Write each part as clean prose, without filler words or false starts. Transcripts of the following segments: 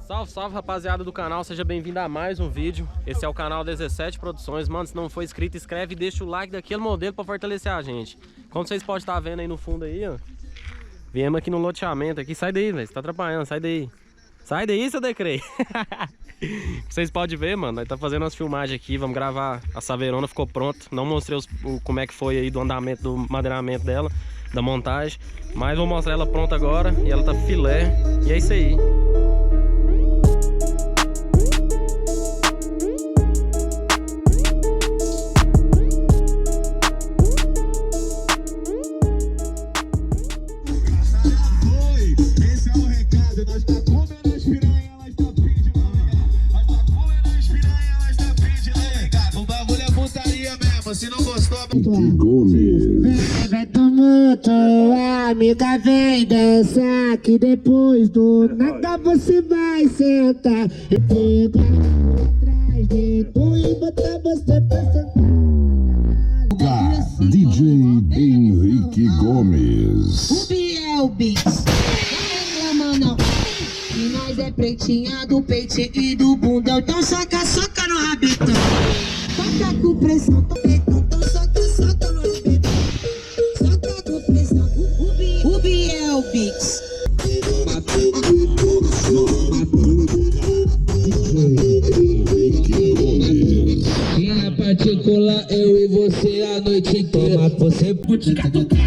Salve, salve rapaziada do canal, seja bem-vindo a mais um vídeo. Esse é o canal 17 Produções. Mano, se não for inscrito, inscreve e deixa o like daquele modelo pra fortalecer a gente. Como vocês podem estar vendo aí no fundo aí, ó, viemos aqui no loteamento aqui. Sai daí, velho, você tá atrapalhando, sai daí. Sai daí, seu Decrei. Vocês podem ver, mano, nós tá fazendo umas filmagens aqui. Vamos gravar, a Saveirona ficou pronta. Não mostrei como é que foi aí do andamento, do madeiramento dela, da montagem, mas vou mostrar ela pronta agora. E ela tá filé, e é isso aí. Se não gostou, vai tumultuar, amiga, vem dançar, que depois do nada você vai sentar e pegar atrás de tu e botar você pra sentar. DJ Henrique Gomes. O Biel Beats, não reclama não, que nós é pretinha do peitinho e do bundão, então soca, soca no rabitão, toca com pressão. E na particular, eu e você a noite inteira. Você botica do cara.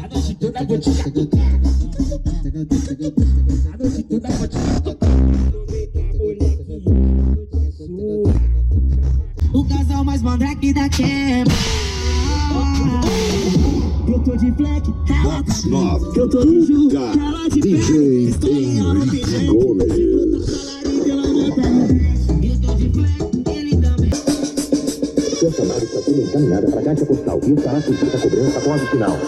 A noite toda botica do cara. A noite toda botica do cara. O casal mais mandrake da quebra. Eu tô de black, ela tá de eu tô de Ju, ela de DJ estou em aula Henrique Gomes. Eu tô de black, ele também. Sua chamada está sendo encaminhada para a caixa postal e estará sujeita a cobrança após o final.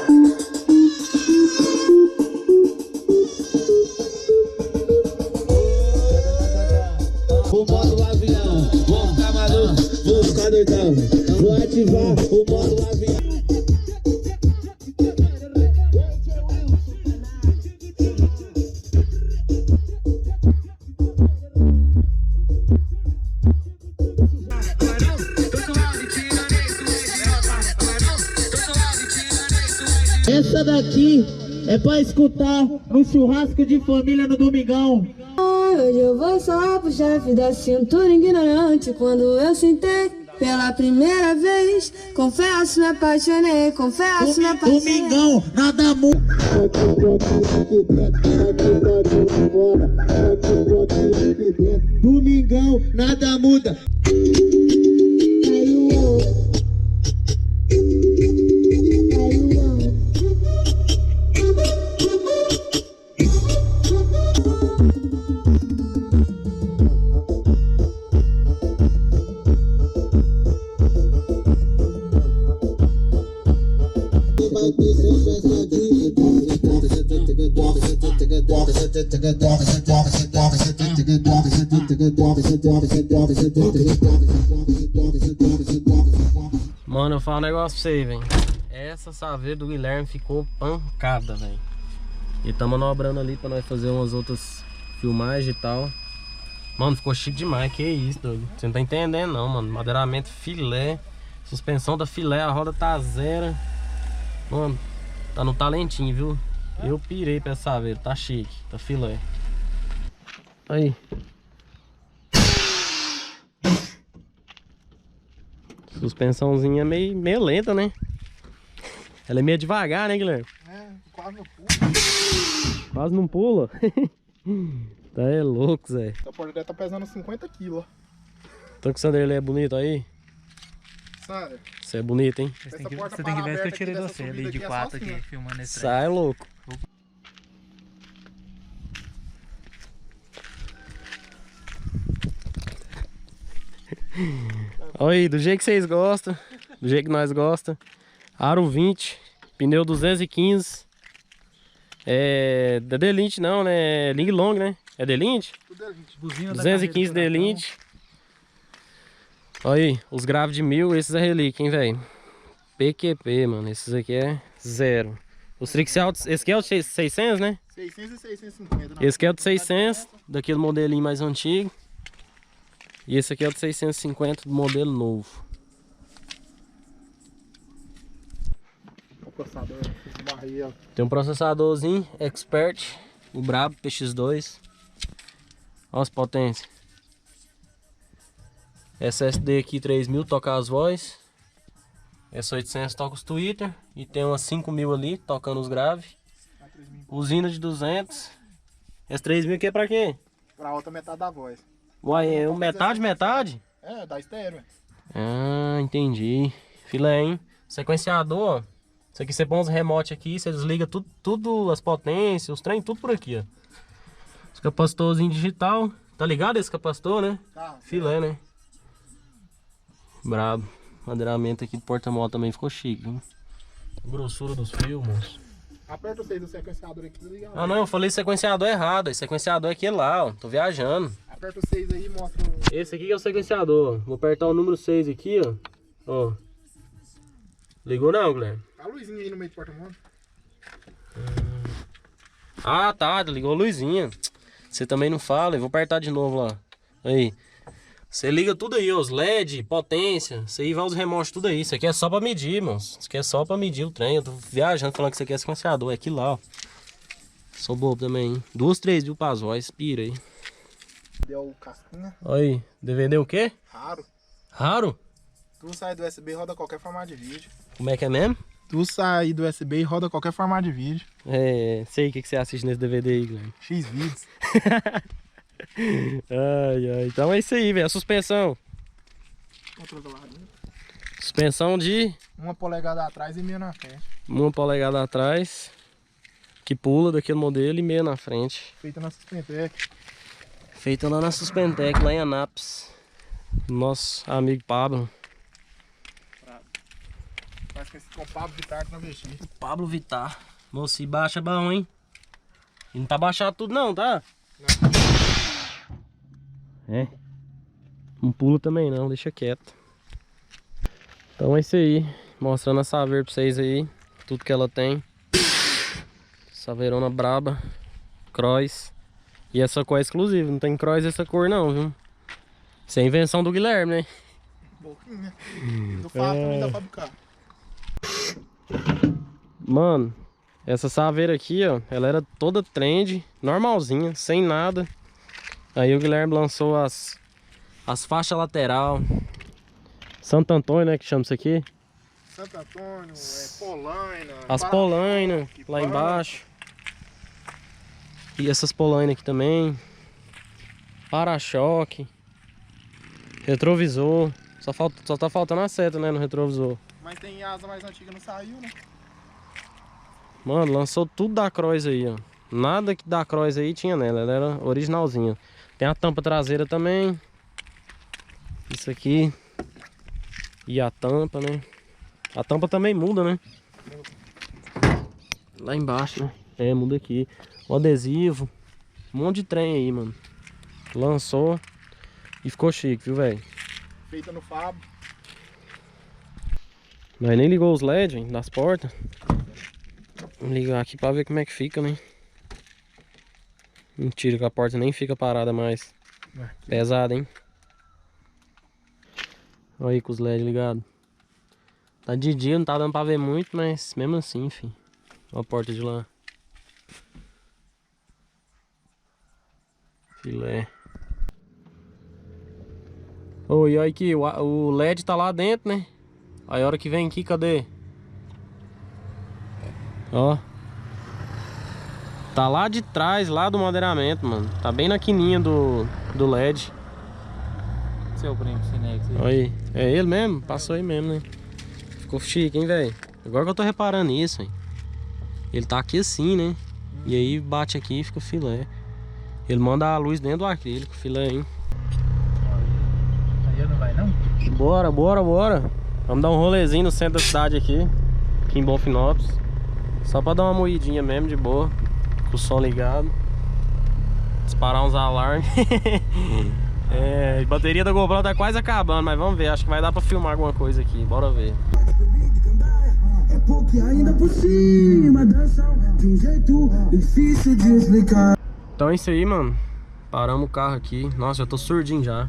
O modo avião, vou ficar maluco, vou ficar doidão. Vou ativar o modo avião. Essa daqui é pra escutar no churrasco de família no domingão. Hoje eu vou só pro chefe da cintura ignorante. Quando eu sentei pela primeira vez, confesso, me apaixonei, confesso, me apaixonei. Domingão, nada muda. Domingão, nada muda. Mano, eu falo um negócio pra você, velho. Essa saveira do Guilherme ficou pancada, velho. E tamo manobrando ali pra nós fazer umas outras filmagens e tal. Mano, ficou chique demais, que isso, doido. Você não tá entendendo não, mano. Madeiramento filé, suspensão da filé, a roda tá zero. Mano, tá no talentinho, viu? Eu pirei pra essa saveira, tá chique, tá filé. Aí. Suspensãozinha meio lenta, né? Ela é meio devagar, né, Guilherme? É, quase não pula. Quase não pula? Tá é louco, Zé. Essa porta tá pesando 50 kg. Tô com o Sanderley é bonito aí? Sério? Você é bonito, hein? Você tem que ver que eu tirei de você ali de 4 aqui, filmando esse trem. Sai louco. Olha aí, do jeito que vocês gostam, do jeito que nós gostamos. Aro 20, pneu 215. É, da Delinte não, né? Ling Long, né? É Delinte? Tudo é 20. Buzina da 215 carreira do Delinte. Olha aí, os graves de 1000, esses é relíquia, hein, velho. PQP, mano. Esses aqui é 0. Os Trixel, esse aqui é o 600, né? 600 e 650. Esse aqui é o de 600, daquele modelinho mais antigo. E esse aqui é o de 650 do modelo novo. O processador, esse barril. Tem um processadorzinho Expert, o brabo PX2. Olha as potências. SSD aqui 3000 toca as vozes. Essa 800 toca os Twitter. E tem umas 5000 ali tocando os graves. Usina de 200. Esse 3000 aqui é pra quê? Pra outra metade da voz. Uai, é metade? É, dá estéreo. Ah, entendi. Filé, hein? Sequenciador, ó. Isso aqui você põe uns remote aqui, você desliga tudo as potências, os trem, tudo por aqui, ó. Esse capacitorzinho digital. Tá ligado esse capacitor, né? Tá. Filé, né? Brabo. Madeiramento aqui do porta-mola também ficou chique, hein? A grossura dos fios, moço. Aperta o 6 do sequenciador aqui, desliga. Ah, não, eu falei sequenciador errado. Esse sequenciador é aquele lá, ó. Tô viajando. Aperta o 6 aí e mostra o... Esse aqui que é o sequenciador. Vou apertar o número 6 aqui, ó. Ó. Ligou não, Guilherme? Tá a luzinha aí no meio do porta-mola. Ah, tá. Ligou a luzinha. Você também não fala. Eu vou apertar de novo lá. Aí. Você liga tudo aí, ó. Os LED, potência. Isso aí vai os remotes tudo aí. Isso aqui é só pra medir, irmãos. Isso aqui é só pra medir o trem. Eu tô viajando falando que isso aqui é sequenciador. É aqui lá, ó. Sou bobo também, hein? 2, 3 mil pras vozes. Pira aí. Deu casquinha. Olha aí. DVD o quê? Raro. Raro? Tu sai do USB e roda qualquer formato de vídeo. Como é que é mesmo? Tu sai do USB e roda qualquer formato de vídeo. É, sei o que você assiste nesse DVD aí, Guilherme. X vídeos. Ai, ai. Então é isso aí, velho. A suspensão. Controle do lado. Suspensão de 1 polegada atrás e meia na frente. 1 polegada atrás. Que pula daquele modelo e meia na frente. Feita na Suspentec. Feita lá na Suspentec, lá em Anápolis. Nosso amigo Pablo. Faz com o Pablo Vittar que não mexi. Pablo Vittar. Moço, e baixa bom, hein? E não tá baixado tudo não, tá? É. Não pula também não, deixa quieto. Então é isso aí. Mostrando a Saveiro pra vocês aí. Tudo que ela tem. Saveirona braba. Cross. E essa cor é exclusiva. Não tem cross essa cor não, viu? Isso é invenção do Guilherme, né? Um pouquinho, né? Do Fábio também dá pra buscar. Mano, essa Saveiro aqui, ó, ela era toda trend, normalzinha, sem nada. Aí o Guilherme lançou as faixas lateral. Santo Antônio, né, que chama isso aqui? Santo Antônio, Polaina. As polainas lá embaixo. E essas polainas aqui também. Para-choque. Retrovisor. Só tá faltando a seta, né, no retrovisor. Mas tem asa mais antiga, não saiu, né? Mano, lançou tudo da Cross aí, ó. Nada que da Cross aí tinha nela, ela era originalzinha. Tem a tampa traseira também. Isso aqui. E a tampa, né? A tampa também muda, né? Lá embaixo, né? É, muda aqui. O adesivo. Um monte de trem aí, mano. Lançou. E ficou chique, viu, velho? Feita no Fábio. Mas nem ligou os LED, hein, das portas. Vou ligar aqui pra ver como é que fica, né? Mentira que a porta nem fica parada mais. Pesada, hein? Olha aí com os LED ligados. Tá de dia, não tá dando pra ver muito, mas mesmo assim, enfim. Olha a porta de lá. Filé. Oi, olha aqui, o LED tá lá dentro, né? Aí a hora que vem aqui, cadê? Ó. Tá lá de trás, lá do madeiramento, mano. Tá bem na quininha do LED. Seu primo Cinex aí. Olha aí. É ele mesmo? Passou aí mesmo, né? Ficou chique, hein, velho? Agora que eu tô reparando isso, hein? Ele tá aqui assim, né? E aí bate aqui e fica filé. Ele manda a luz dentro do acrílico, filé, hein? Aí não vai não? Bora, bora, bora. Vamos dar um rolezinho no centro da cidade aqui em Bonfinópolis. Só pra dar uma moidinha mesmo, de boa. Com o som ligado. Disparar uns alarmes. A bateria da GoPro tá quase acabando, mas vamos ver. Acho que vai dar pra filmar alguma coisa aqui. Bora ver. É porque ainda por cima dançam de um jeito difícil de explicar. Então é isso aí, mano. Paramos o carro aqui. Nossa, já tô surdinho já.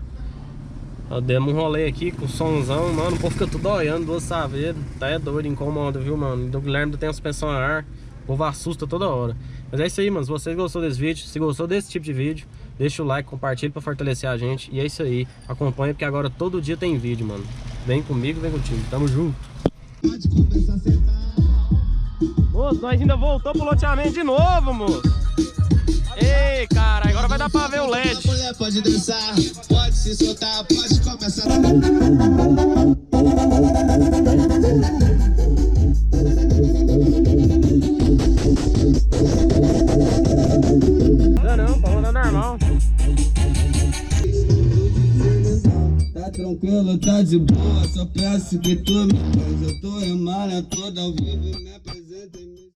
Demos um rolê aqui com o somzão, mano. O povo fica tudo olhando, duas saveiras. Tá doido, incomoda, viu, mano? O Guilherme tem a suspensão a ar. O povo assusta toda hora. Mas é isso aí, mano. Se vocês gostou desse vídeo, se gostou desse tipo de vídeo, deixa o like, compartilha pra fortalecer a gente. E é isso aí. Acompanha, porque agora todo dia tem vídeo, mano. Vem comigo, vem contigo. Tamo junto. Moço, nós ainda voltou pro loteamento de novo, moço. Ei, cara, agora vai dar pra ver o LED. Mulher pode dançar, pode se soltar, pode começar. Não, pra rodar normal. Tá tranquilo, tá de boa, só peço que tu me faz. Eu tô em malha toda ao vivo, me apresenta em mim.